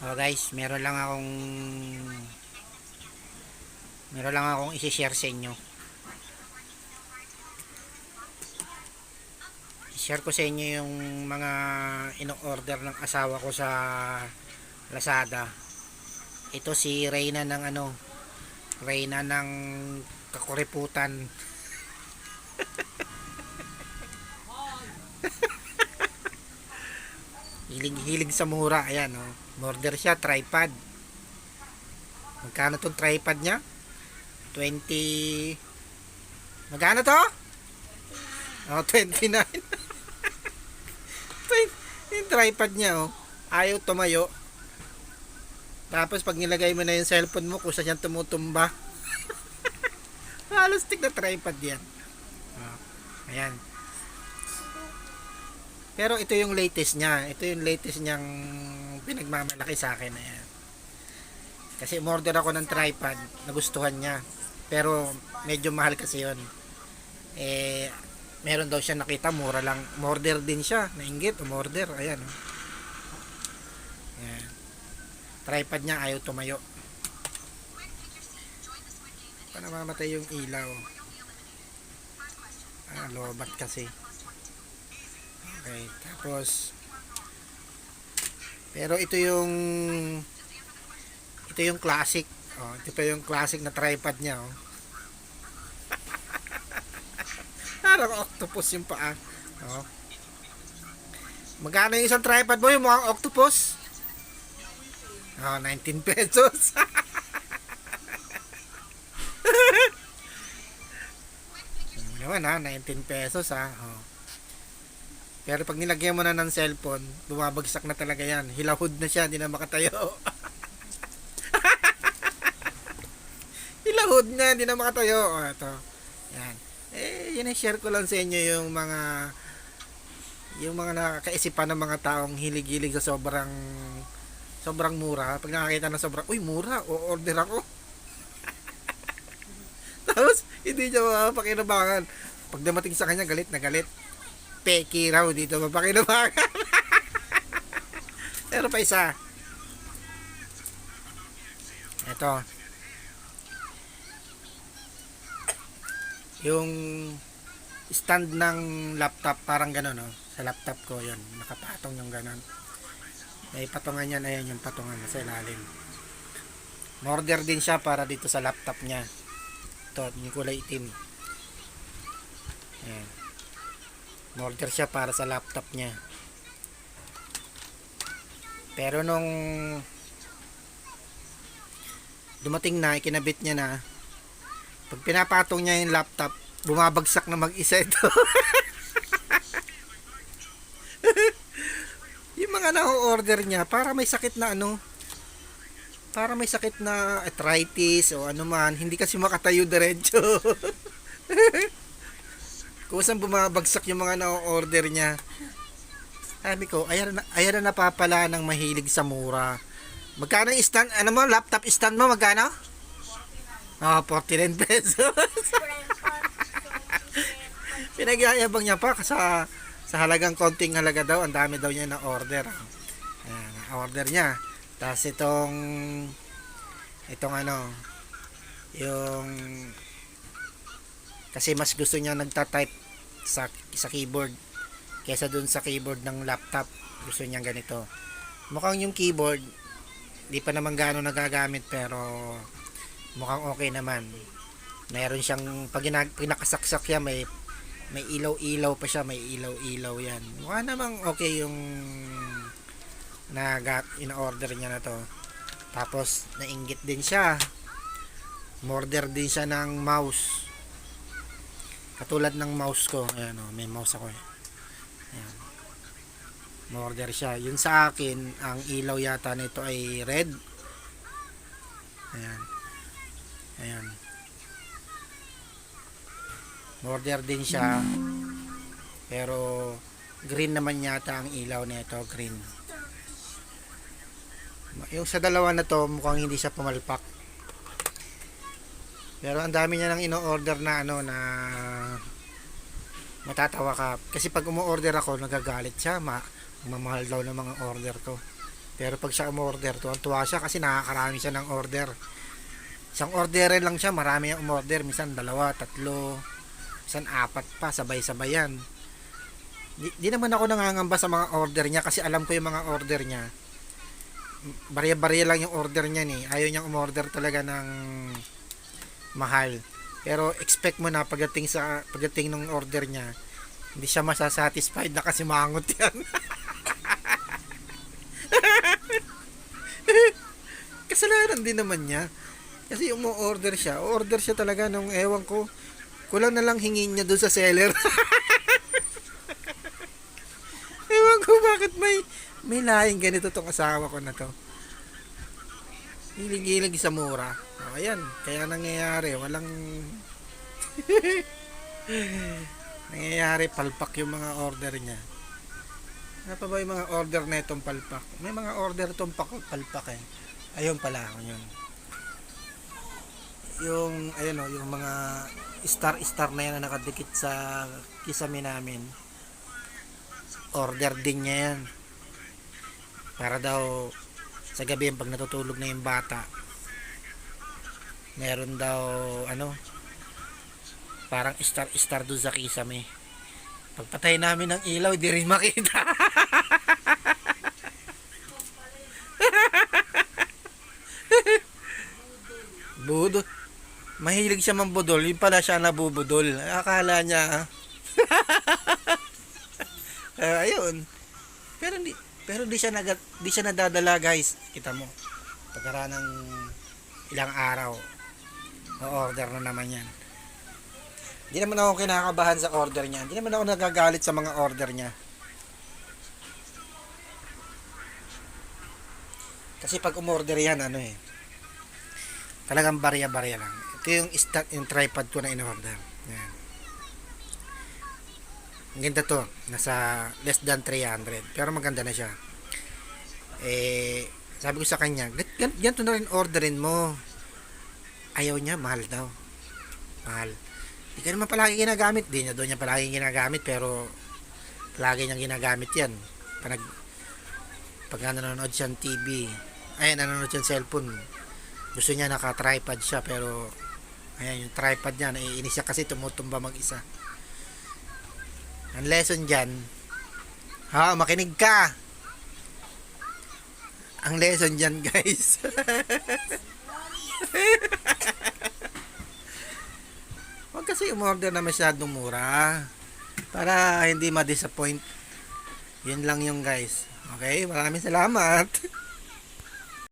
So guys, meron lang akong i-share sa inyo. I-share ko sa inyo yung mga ino-order ng asawa ko sa Lazada. Ito si Reyna ng Reyna ng Kakuriputan. Hilig sa mura. Ayan, oh. Order siya, tripod. Magkano tong tripod niya? 20. Magkano to? Oh, 29. Yung tripod niya, oh. Ayaw tumayo. Tapos pag nilagay mo na yung cellphone mo, kusa siyang tumutumba. Halos stick na tripod yan. Oh, ayan. Pero ito yung latest niya. Ito yung latest niyang pinagmamalaki sa akin. Ayan. Kasi umorder ako ng tripod. Nagustuhan niya. Pero medyo mahal kasi yun. Meron daw siya nakita. Mura lang. Umorder din siya. Nainggit. Umorder. Ayan. Ayan. Tripod niya ayaw tumayo. Paano mamatay yung ilaw? Lobat kasi. Okay, tapos pero ito yung classic. Oh, ito pa yung classic na tripod niya, oh. Parang octopus yung paa. Oh. Magkano yung isang tripod mo, yung mukhang octopus? Oh, 19 pesos. Naman 19 pesos Oh. Pero pag nilagyan mo na ng cellphone, bumabagsak na talaga yan. Hilahod na siya, hindi na makatayo. Hilahod na, hindi na makatayo. O, ito. Yan. Yun ang share ko lang sa inyo yung mga nakaisipan ng mga taong hilig-hilig sa sobrang mura. Pag nakakita ng sobrang, uy, mura, o-order ako. Tapos, hindi niya mapakinabangan. Pag dumating sa kanya, galit na galit. Peki raw dito mapakinabangan. Pero pa isa. Ito. Yung stand ng laptop parang gano'n, no? Sa laptop ko 'yon, nakapatong yung gano'n. May patungan yan, ayan yung patungan sa ilalim. Order din siya para dito sa laptop niya. Ito, yung kulay itim. Ayan. Order siya para sa laptop niya. Pero nung dumating na, ikinabit niya na, pag pinapatong niya yung laptop, bumabagsak na mag-isa ito. Yung mga na-order niya, para may sakit na para may sakit na arthritis o ano man, hindi kasi makatayo diretso. Kusang bumabagsak yung mga na-order niya. Sabi ko, ayan na napapala ng mahilig sa mura. Magkano yung stand? Ano mo, laptop stand mo, magkano? 49 pesos. Pinagyayabang niya pa sa halagang konting halaga daw. Ang dami daw niya na order. Ayan, order niya. Tapos itong yung kasi mas gusto niya nagta-type sa keyboard kaysa dun sa keyboard ng laptop. Gusto niya ganito. Mukhang yung keyboard di pa naman gaano nagagamit pero mukhang okay naman. Meron siyang pag pinakasaksak yan, may ilaw-ilaw pa siya, may ilaw-ilaw yan. Mukha namang okay yung in-order niya na to. Tapos nainggit din siya. Order din siya ng mouse. Katulad ng mouse ko. Ayan, may mouse ako. Ayan. Order siya. Yun sa akin, ang ilaw yata nito ay red. Ayan. Ayan. Order din siya. Pero green naman yata ang ilaw nito, green. Yung sa dalawa na to, mukhang hindi siya pumalpak. Pero ang dami niya nang ino-order na na matatawa ka. Kasi pag umu-order ako, nagagalit siya. Mamahal daw ng mga order ko. Pero pag siya umorder, tuwan-tuwa siya kasi nakakarami siya ng order. Isang order lang siya, marami yung umorder. Minsan dalawa, tatlo, minsan apat pa, sabay-sabay yan. Di naman ako nangangamba sa mga order niya kasi alam ko yung mga order niya. Barya-barya lang yung order niya ni. Ayaw niyang umorder talaga ng mahal. Pero expect mo na pagdating ng order niya, hindi siya masasatisfied na kasi mangot yan. Kasalanan din naman niya. Kasi order siya talaga nung ewan ko. Kulang na lang hingin niya doon sa seller. Ewan ko bakit may laing ganito tong asawa ko na to. Hilig-hilig sa mura. O, ayan, kaya nangyayari, walang nangyayari, palpak yung mga order niya. Ano pa ba yung mga order na itong palpak? May mga order itong palpak eh. Ayun pala, yun. Yung, ayun o, yung mga star na yan na nakadikit sa kisame namin. Order din niya yan. Para daw sa gabi pag natutulog na yung bata, meron daw parang star doon sa kisame. Pagpatay namin ng ilaw, di rin makita. Budol. Mahilig siya mambudol, yun pala siya nabubudol. Akala niya ayun. Pero di siya nadadala, guys. Kita mo. Pagkaraan ng ilang araw, o-order na naman yan. Hindi naman ako kinakabahan sa order niya. Hindi naman ako nagagalit sa mga order niya. Kasi pag umorder yan, talagang barya-barya lang. Ito yung tripod ko na in-order. Yan. Ang ganda to. Nasa less than 300. Pero maganda na siya. Sabi ko sa kanya, ganito na rin orderin mo. Ayaw niya, mahal daw. Mahal. Di ka naman palagi ginagamit. Di niya doon niya palagi ginagamit. Pero palagi niyang ginagamit yan. Pag nanonood siya ng TV, nanonood siya ng cellphone, gusto niya naka-tripod siya. Pero ayan, yung tripod niya, naiinis siya kasi tumutumba mag-isa. Ang lesson dyan, makinig ka. Ang lesson dyan, guys. Huwag kasi umorder na masyadong mura para hindi ma-disappoint. Yun lang yung guys. Okay, maraming salamat.